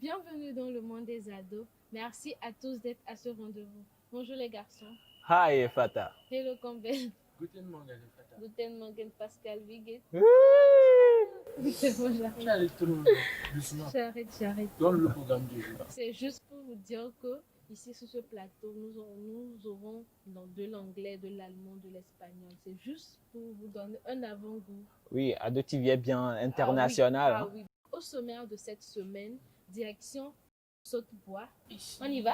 Bienvenue dans le monde des ados. Merci à tous d'être à ce rendez-vous. Bonjour les garçons. Hi, Fata. Hello Campbell. Guten Morgen, Fata. Guten Morgen Pascal Wiget. Tu allais trop doucement. J'arrête. Donne le programme du jour. C'est juste pour vous dire que ici sur ce plateau, nous aurons de l'anglais, de l'allemand, de l'espagnol. C'est juste pour vous donner un avant-goût. Oui, Ado TV est bien international. Ah oui. Au sommaire de cette semaine, direction Saute-Bois. On y va?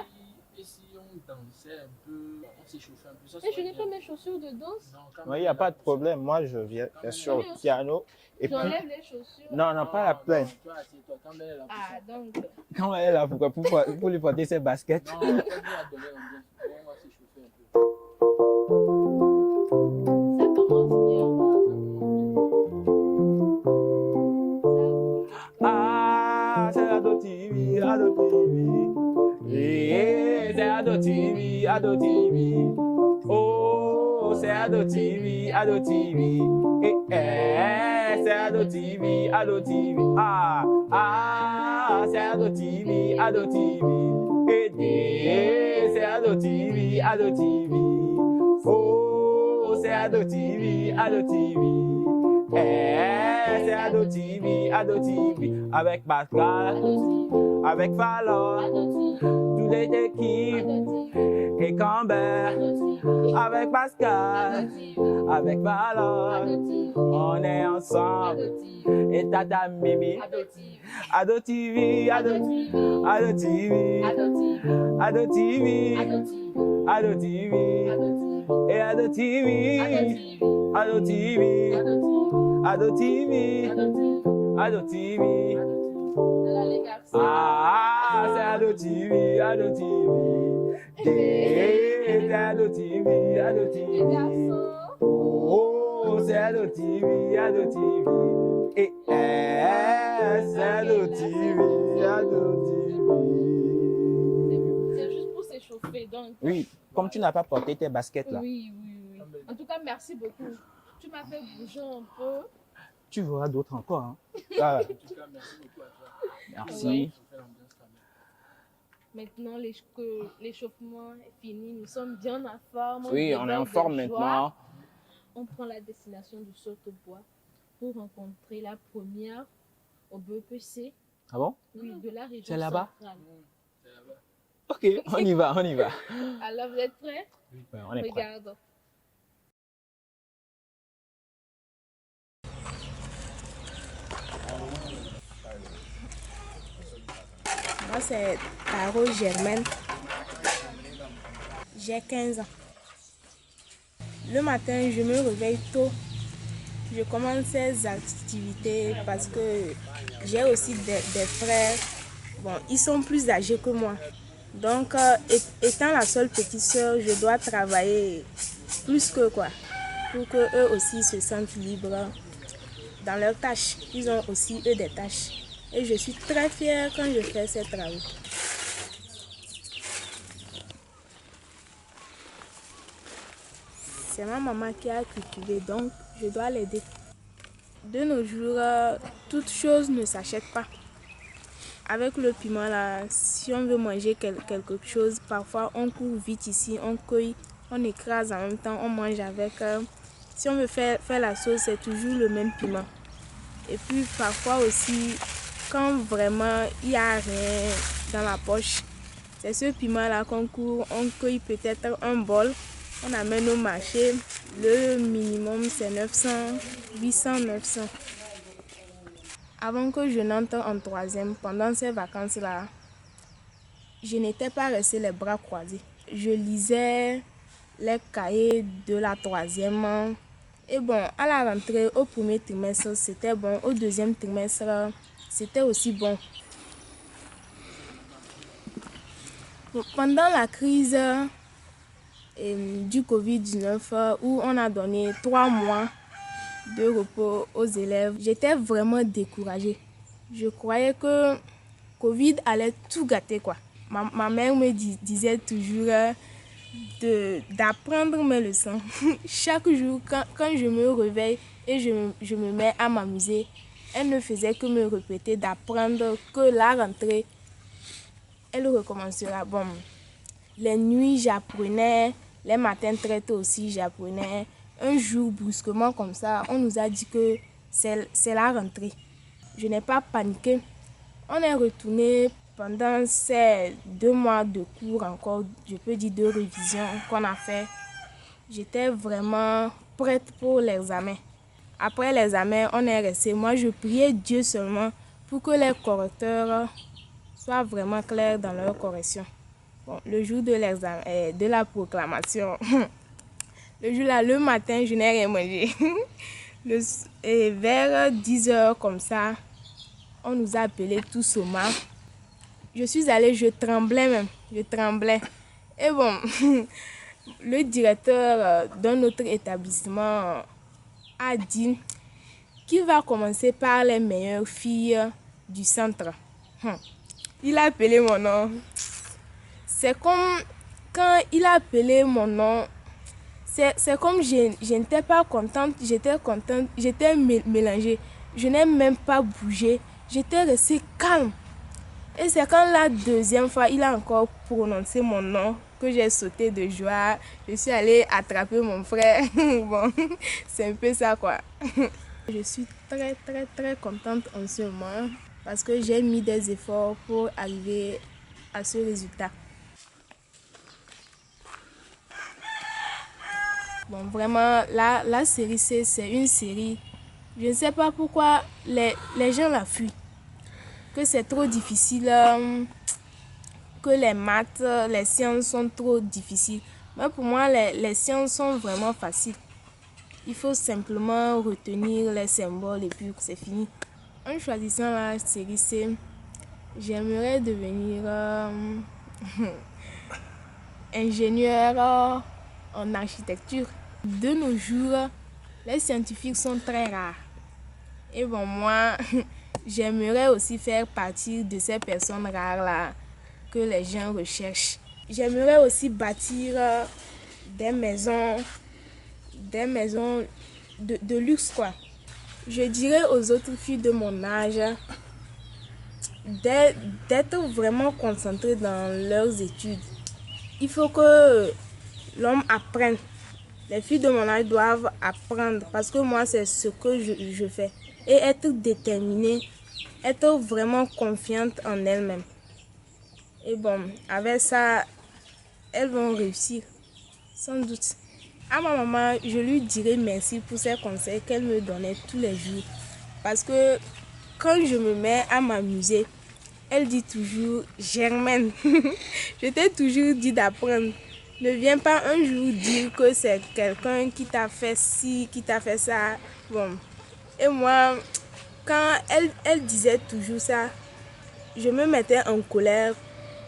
Et si on dansait un peu, on s'échauffait un peu, ça Mais je serait n'ai bien. pas mes chaussures de danse. Non, quand Il même, n'y a pas de problème. Moi, je viens bien sûr au piano. Et puis, J'enlève les chaussures. non, pas la plaine. Toi, assieds-toi, quand même, elle est là. Ah, donc. Quand elle est là, pourquoi pour lui porter ses baskets? Non, on va donner l'ambiance. On va s'échauffer un peu. Ça commence bien. Ah, c'est Ado TV, Ado TV. Yeah, c'est Ado TV, Ado TV. Oh, c'est Ado TV, Ado TV. C'est Ado TV, Ado TV. Ah, c'est Ado TV, Ado TV. C'est Ado TV, Ado TV. Oh, c'est Ado TV, Ado TV. C'est Ado TV, Ado TV. Avec Pascal, avec Fallon, toutes les équipes. Et Campbell, avec Pascal, avec Fallon, on est ensemble. Et Tata Mimi, Ado TV, Ado TV, Ado TV, Ado TV, Ado TV, et Ado TV, Ado TV, Ado TV, Ado TV. Voilà les garçons. Ah, c'est Ado TV, Ado TV. C'est Ado TV, Ado Les TV. garçons. Oh, c'est Ado TV, Ado TV. Et c'est Ado TV, Ado TV. C'est juste pour s'échauffer. Donc. Oui, comme tu n'as pas porté tes baskets là, Oui. En tout cas, merci beaucoup. Tu m'as fait bouger un peu. tu verras d'autres encore. Hein. Ah, En tout cas, merci beaucoup à toi. merci. On fait l'ambiance quand même. Maintenant, l'échauffement est fini. Nous sommes bien en forme. Oui, on est en forme maintenant. On prend la destination du Saute-Bois pour rencontrer la première au BEPC. Ah bon? Oui, de la région C'est là-bas? centrale. C'est là-bas. Ok, on y va, on y va. Alors, vous êtes prêts? Ouais, on est prêt. Regarde. Moi, c'est Taro Germaine. J'ai 15 ans. Le matin, je me réveille tôt. Je commence ces activités parce que j'ai aussi des frères. Bon, ils sont plus âgés que moi. Donc, étant la seule petite sœur, je dois travailler plus que quoi. Pour qu'eux aussi se sentent libres dans leurs tâches. Ils ont aussi, eux, des tâches. Et je suis très fière quand je fais ces travaux. C'est ma maman qui a cultivé, donc je dois l'aider. De nos jours, toute chose ne s'achète pas. Avec le piment, là, si on veut manger quelque chose, parfois on court vite ici, on cueille, on écrase en même temps, on mange avec. Si on veut faire la sauce, c'est toujours le même piment. Et puis parfois aussi, quand vraiment il n'y a rien dans la poche, c'est ce piment-là qu'on court, on cueille peut-être un bol, on amène au marché. Le minimum c'est 900, 800, 900. Avant que je n'entre en troisième, pendant ces vacances-là, je n'étais pas restée les bras croisés. Je lisais les cahiers de la troisième. Et bon, à la rentrée, au premier trimestre, c'était bon. Au deuxième trimestre, c'était aussi bon. Pendant la crise du Covid-19, où on a donné 3 mois de repos aux élèves, j'étais vraiment découragée. Je croyais que Covid allait tout gâter, quoi. Ma mère me disait toujours d'apprendre mes leçons. Chaque jour, quand je me réveille et je me mets à m'amuser, elle ne faisait que me répéter d'apprendre que la rentrée, elle recommencera. Bon, les nuits, j'apprenais, les matins très tôt aussi, j'apprenais. Un jour, brusquement comme ça, on nous a dit que c'est la rentrée. Je n'ai pas paniqué. On est retourné pendant ces 2 mois de cours encore, je peux dire de révision qu'on a fait. J'étais vraiment prête pour l'examen. Après l'examen, on est resté. Moi, je priais Dieu seulement pour que les correcteurs soient vraiment clairs dans leur correction. Bon, le jour de l'examen, de la proclamation, le jour-là, le matin, je n'ai rien mangé. Vers 10 heures comme ça, on nous a appelés tous au MAF. Je suis allée, je tremblais même, je tremblais. Et bon, le directeur d'un autre établissement a dit qu'il va commencer par les meilleures filles du centre. Il a appelé mon nom. C'est comme quand il a appelé mon nom, c'est comme je n'étais pas contente, j'étais mélangée. Je n'ai même pas bougé, j'étais restée calme. Et c'est quand la deuxième fois, il a encore prononcé mon nom que j'ai sauté de joie. Je suis allée attraper mon frère. Bon, c'est un peu ça quoi. Je suis très très très contente en ce moment parce que j'ai mis des efforts pour arriver à ce résultat. Bon, vraiment, la série C, c'est une série, je ne sais pas pourquoi les gens la fuient. Que c'est trop difficile, que les maths, les sciences sont trop difficiles. Mais pour moi, les sciences sont vraiment faciles. Il faut simplement retenir les symboles et puis c'est fini. En choisissant la série C, j'aimerais devenir ingénieur en architecture. De nos jours, les scientifiques sont très rares. Et bon, moi, j'aimerais aussi faire partie de ces personnes rares-là que les gens recherchent. J'aimerais aussi bâtir des maisons de luxe, quoi. Je dirais aux autres filles de mon âge d'être vraiment concentrées dans leurs études. Il faut que l'homme apprenne. Les filles de mon âge doivent apprendre parce que moi, c'est ce que je fais. Et être déterminée, être vraiment confiante en elles-mêmes. Et bon, avec ça, elles vont réussir, sans doute. À ma maman, je lui dirai merci pour ses conseils qu'elle me donnait tous les jours. Parce que quand je me mets à m'amuser, elle dit toujours « Germaine, je t'ai toujours dit d'apprendre. Ne viens pas un jour dire que c'est quelqu'un qui t'a fait ci, qui t'a fait ça. » Bon. Et moi, quand elle disait toujours ça, je me mettais en colère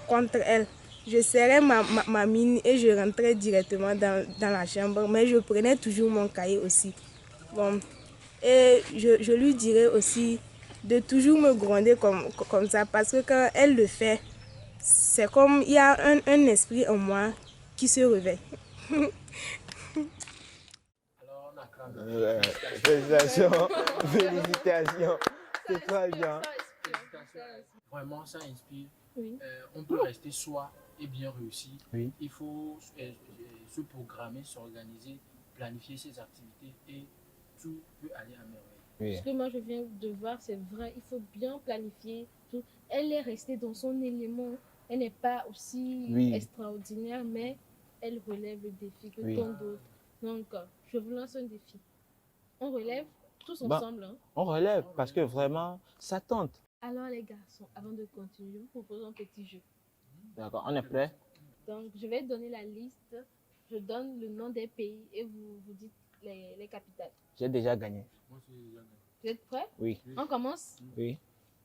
contre elle. Je serrais ma mine et je rentrais directement dans la chambre, mais je prenais toujours mon cahier aussi. Bon. Et je lui dirais aussi de toujours me gronder comme ça, parce que quand elle le fait, c'est comme il y a un esprit en moi qui se réveille. Alors, on acclame. Félicitations, félicitations. C'est très bien. Vraiment, ça inspire. Oui. On peut rester soi et bien réussir. Oui. Il faut se programmer, s'organiser, planifier ses activités et tout peut aller à merveille. Oui. Ce que moi je viens de voir, c'est vrai, il faut bien planifier tout. Elle est restée dans son élément. Elle n'est pas aussi Oui. extraordinaire, mais elle relève le défi que Oui. tant d'autres. Donc, je vous lance un défi. On relève tous Bah, ensemble. Hein. On relève parce que vraiment, ça tente. Alors les garçons, avant de continuer, je vous propose un petit jeu. D'accord, on est prêt? Donc, je vais donner la liste. Je donne le nom des pays et vous dites les capitales. J'ai déjà gagné. Moi, c'est déjà gagné. Vous êtes prêts? Oui. On commence? Oui.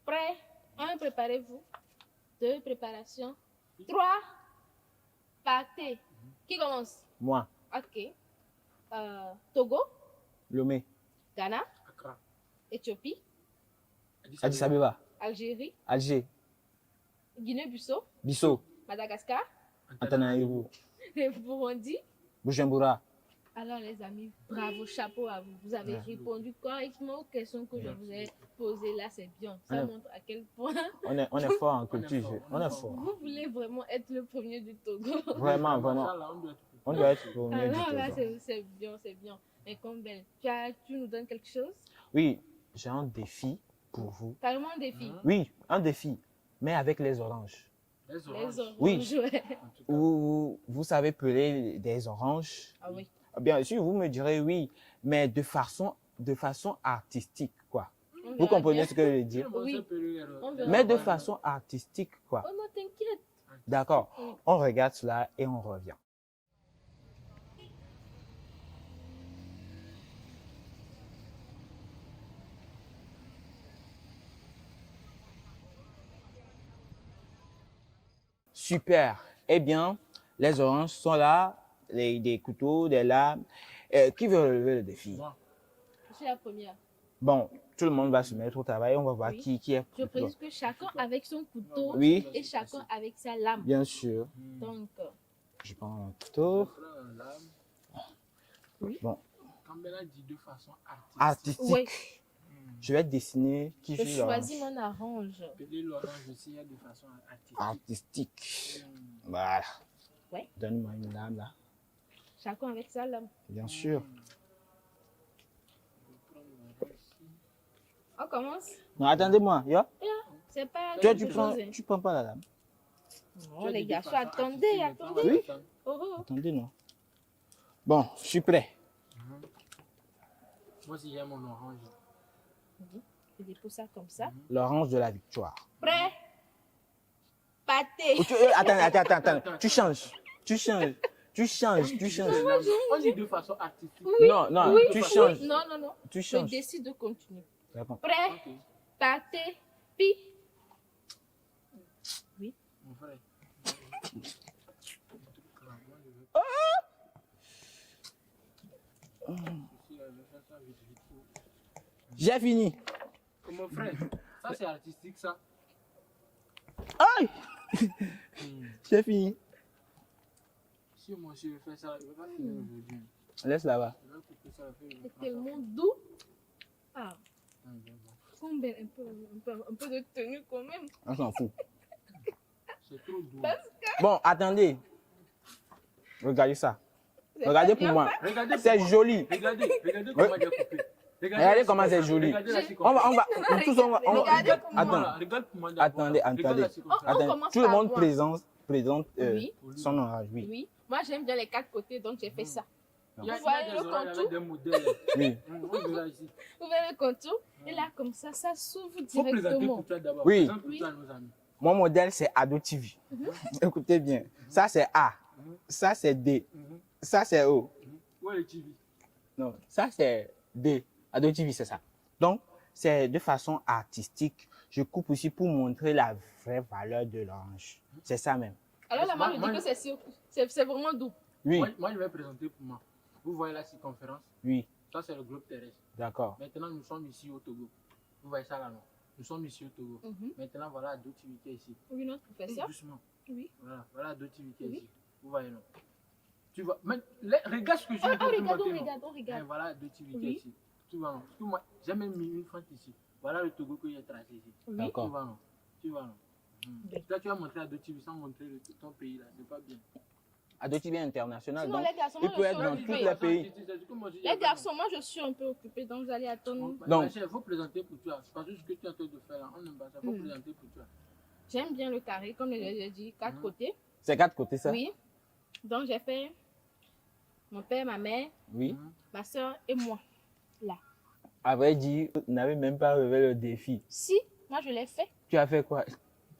Prêt? 1, préparez-vous. 2, préparation. 3, partez. Qui commence? Moi, Ok. Togo, Lomé, Ghana, Accra. Éthiopie, Addis Abeba, Algérie, Alger, Guinée-Bissau, Bissau, Madagascar, Antananarivo, Burundi, Bujumbura, Alors les amis, bravo, chapeau à vous. Vous avez Merci répondu correctement aux questions que je vous ai posées là, c'est bien. Ça Ouais. montre à quel point On est fort en culture. fort, On est fort. vous voulez vraiment être le premier du Togo. Vraiment, vraiment. Inch'Allah, on doit être On doit être au mieux du Alors là, Togo. c'est bien, c'est bien. Mais comme belle, tu nous donnes quelque chose? Oui, j'ai un défi pour vous. Carrément un défi. Oui, un défi, mais avec les oranges. Les Les oranges. oranges, Oui. ouais. En tout cas, Vous savez peler des oranges. Ah oui. Bien sûr, vous me direz oui, mais de façon artistique, quoi. On Vous verra comprenez bien. ce que je veux dire? tout le monde Oui. sait peler On les verra. Mais de oranges. façon artistique, quoi. Oh non, t'inquiète. D'accord. Oui. On regarde cela et on revient. Super. Eh bien, les oranges sont là, des couteaux, des lames. Qui veut relever le défi? Moi, Je suis la première. Bon, tout le monde va se mettre au travail. On va voir Oui. qui est Je plus précise fort. que chacun avec son couteau Oui. et chacun avec sa lame. Bien sûr. Donc, Je prends un couteau. Oui. Bon, quand Bella dit de façon artistique, artistique. oui, Je vais dessiner qui je joue l'orange. choisis mon orange. peler l'orange aussi il y a de façon artistique. Artistique. Hmm. Voilà. Ouais. Donne-moi une lame là. Chacun avec sa lame. Bien sûr. Je vais prendre l'orange ici. On commence. Non, attendez-moi. Yo. C'est pas Toi, quelque tu prends, chose, hein. tu prends pas la lame. Non, Tu as les dit de garçons, façon attendez, artistique, maintenant, attendez. Oui. attends. Oh, oh. Attendez, non. Bon, je suis prêt. Moi aussi j'aime mon orange. Je dépose ça comme ça. L'orange de la victoire. Prêt? Pâté. Oh, attends. Tu changes. Tu changes. On dit de façon artistique. Non, non, Oui, tu oui. changes. Non, non, non. Tu Je changes. décide de continuer. D'accord. Prêt? Ok, Pâté. Pi. mon frère. J'ai fini. Mon frère, ça c'est artistique ça. Aïe. J'ai fini. Si moi aussi je fais ça, je ne vais pas finir aujourd'hui. Laisse là-bas. Je vais couper ça, je vais C'est tellement doux. Ah, bien. combien un peu de tenue quand même. On s'en fout. C'est trop doux. Bon, attendez. Regardez ça. C'est Regardez pas pour bien moi. fait. Regardez C'est pour moi. joli. Regardez comment j'ai coupé. Regardez comment c'est joli. Regardez la On circonférence. va, tous on va. Regardez pour moi. Attends. Regarde pour moi d'abord. Attendez, Regarde la attendez. circonférence. On Attends. commence Tout le par monde moi. présente Oui. son orange, oui. Oui. Moi, j'aime bien les quatre côtés, donc j'ai fait ça. Il y a Vous voyez des le oranges contour? avec des modèles. Oui. On verra ici. Vous voyez le contour? Et là, comme ça s'ouvre Faut présenter directement. pour toi d'abord. Oui. Présente pour Oui. toi à nos amis. Mon modèle, c'est Ado TV. Écoutez bien. Ça, c'est A. Ça, c'est D. Ça, c'est O. Où est le TV? Non, ça, c'est D. Ado TV, c'est ça. Donc, c'est de façon artistique. Je coupe aussi pour montrer la vraie valeur de l'orange. C'est ça même. Alors là, moi, je Moi, dis que c'est vraiment doux. Oui, Moi, je vais présenter pour moi. Vous voyez la circonférence? oui, Ça, c'est le globe terrestre. d'accord. Maintenant, nous sommes ici au Togo. Vous voyez ça là, non? Nous sommes ici au Togo. Maintenant, voilà d'autres TV qui est ici. Oui, notre professeur. Doucement. Oui. Voilà d'autres TV qui est Oui. ici. Vous voyez, non? Tu vois, mais regarde ce que je suis en train de Regarde, monter, non? on Et regarde. voilà deux TV qui est Oui. ici. Tu vois, non? Parce que moi, j'ai même mis une fente ici. Voilà le Togo que j'ai tracé ici. Oui. Tu D'accord. vois, non? Tu vois, non? Bien. Toi, tu vas montrer à deux TV sans montrer ton pays là. C'est pas bien. Ado TV international, Sinon, donc, les garçons, il moi, peut je être suis dans tous occupée. les pays. Les garçons, moi, je suis un peu occupée, donc vous allez attendre. Donc- il faut présenter pour toi. Parce que ce que tu es en train de faire là, on n'aime pas ça. Il faut présenter pour toi. J'aime bien le carré, comme je l'ai dit, quatre côtés. C'est quatre côtés, ça? Oui. Donc, j'ai fait mon père, ma mère, Oui. ma soeur et moi. Là. À vrai dire, vous n'avez même pas relevé le défi. Si, moi, je l'ai fait. Tu as fait quoi?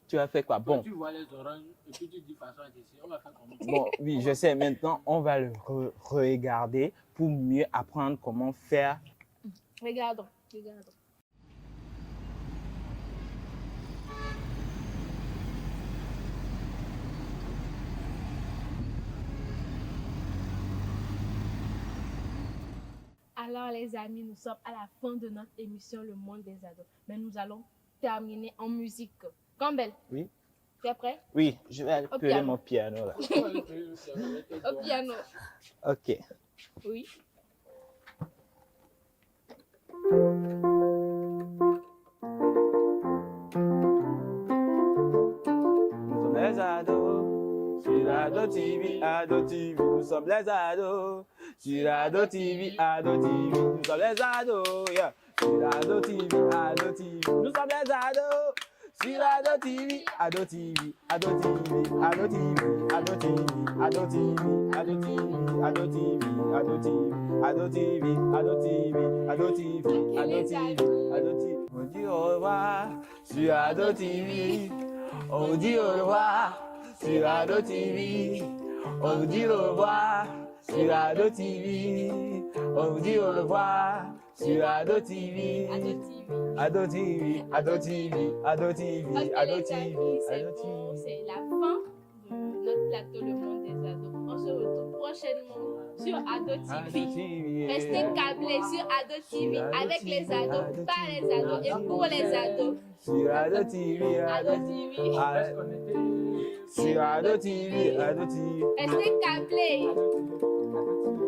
Tu as fait quoi? Quand Bon, tu vois les oranges et puis tu dis façon artistique, on va faire comment? bon, oui, je sais. Maintenant, on va le regarder pour mieux apprendre comment faire. Regardons, regardons. Alors les amis, nous sommes à la fin de notre émission Le Monde des Ados. Mais nous allons terminer en musique. Campbell, Oui. tu es prêt? Oui, je vais appeler piano. mon piano là. Au piano. Ok. Oui. Nous sommes les ados. Sur Ado TV, Ado TV. Nous sommes les ados. Sur Ado TV, Ado TV. Nous sommes les ados. Yeah. Sur Ado TV, Ado TV. Nous sommes les ados. Sur Ado TV, Ado TV, Ado TV, Ado TV, Ado TV, Ado TV, Ado TV, Ado TV, Ado TV, Ado TV, Ado TV, Ado TV, Ado TV, Ado TV. On dit au revoir sur Ado TV. On dit au revoir sur Ado TV. On dit au revoir sur Ado TV. On dit au revoir sur Ado TV. Ado TV. Ado TV, Ado TV, Ado TV, Ok, Ado les TV, amis, c'est Ado bon, TV. c'est la fin de notre plateau Le Monde des Ados. On se retrouve prochainement sur Ado TV. Restez câblés sur Ado TV avec les ados, par les ados et pour les ados. Sur Ado TV, Ado TV. Reste connecté. Sur Ado TV, Ado TV. Restez câblés. Ado TV.